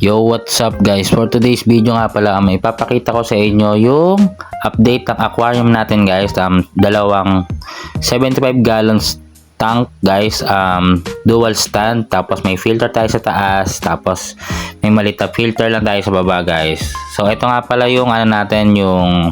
Yo, what's up guys? For today's video nga pala, may ipapakita ko sa inyo yung update ng aquarium natin guys. Dalawang 75 gallons tank guys, dual stand, tapos may filter tayo sa taas, tapos may maliit na filter lang tayo sa baba guys. So ito nga pala yung natin, yung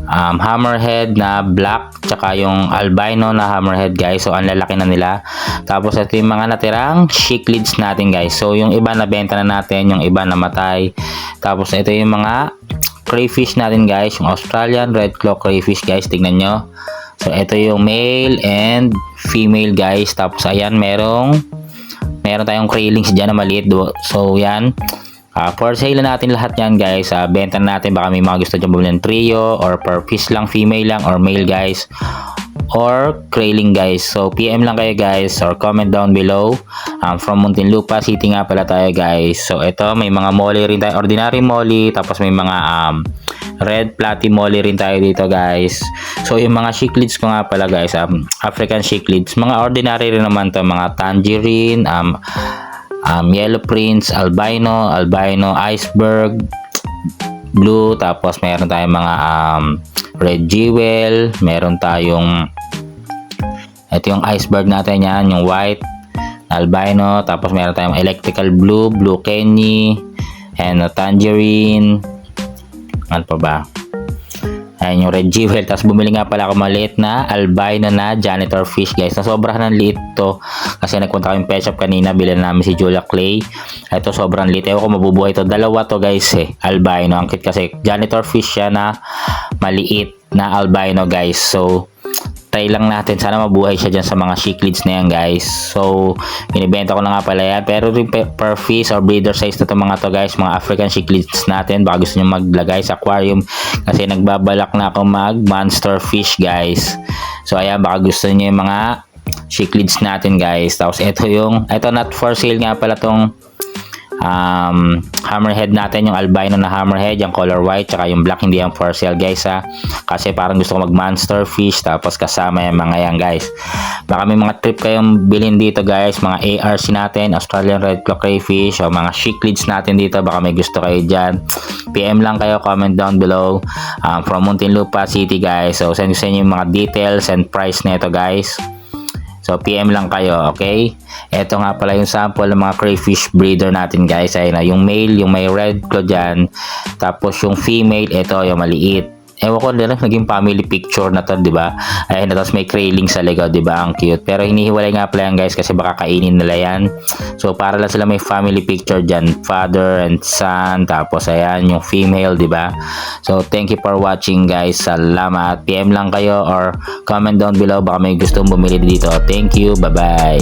hammerhead na black, tsaka yung albino na hammerhead guys. So ang lalaki na nila. Tapos ito yung mga natirang cichlids natin guys. So yung iba na benta na natin, yung iba namatay. Tapos ito yung mga crayfish natin guys, yung Australian red claw crayfish guys, tignan nyo. So ito yung male and female guys. Tapos ayan, meron tayong krillings dyan na maliit. So yan, for sale na natin lahat yan guys. Benta na natin, baka may mga gusto dyan bumili ng trio or per piece lang, female lang or male guys, or krayling guys. So PM lang kayo guys or comment down below. From Muntinlupa City nga pala tayo guys. So ito, may mga molly rin tayo, ordinary molly, tapos may mga red platy molly rin tayo dito guys. So yung mga cichlids ko nga pala guys, African cichlids, mga ordinary rin naman to, mga tangerine, yellow prince, albino, iceberg, blue, tapos meron tayong mga red jewel, meron tayong ito yung iceberg natin yan, yung white albino, tapos meron tayong electrical blue, blue kenny, and tangerine, ano pa ba? Ayan yung red jewel. Tapos bumili nga pala ako maliit na albino na janitor fish guys. Na sobrang liit to. Kasi nagpunta kami pet shop kanina, bilhin namin si Julia Clay. Ito sobrang liit. Ewan ko mabubuhay to. Dalawa to guys albino. Ang cute kasi janitor fish siya na maliit na albino guys. So try lang natin, sana mabuhay siya dyan sa mga cichlids na yan guys. So binibenta ko na nga pala yan, pero rin per fish or breeder size na to mga to guys, mga African cichlids natin. Baka gusto nyo maglagay sa aquarium, kasi nagbabalak na ako mag monster fish guys. So ayan, baka gusto nyo yung mga cichlids natin guys. Tapos ito not for sale nga pala tong hammerhead natin, yung albino na hammerhead, yung color white, tsaka yung black, hindi yung for sale guys kasi parang gusto ko mag monster fish, tapos kasama yung mga yan guys. Baka may mga trip kayong bilhin dito guys, mga ARC natin, Australian red claw crayfish, o mga cichlids natin dito, baka may gusto kayo dyan. PM lang kayo, comment down below. From Muntinlupa City guys. So send ko sa inyo yung mga details and price nito guys. So PM lang kayo, okay? Ito nga pala yung sample ng mga crayfish breeder natin guys. Ayun na, yung male, yung may red claw dyan. Tapos yung female, ito yung maliit. Ewan ko na naging family picture na to, di ba? Ayun na, tapos may krayling sa likod, di ba? Ang cute. Pero hinihiwalay nga pala yan guys, kasi baka kainin nila yan. So para lang sila may family picture dyan, father and son. Tapos ayan yung female, di ba? So thank you for watching guys. Salamat. PM lang kayo or comment down below, baka may gustong bumili dito. Thank you. Bye bye.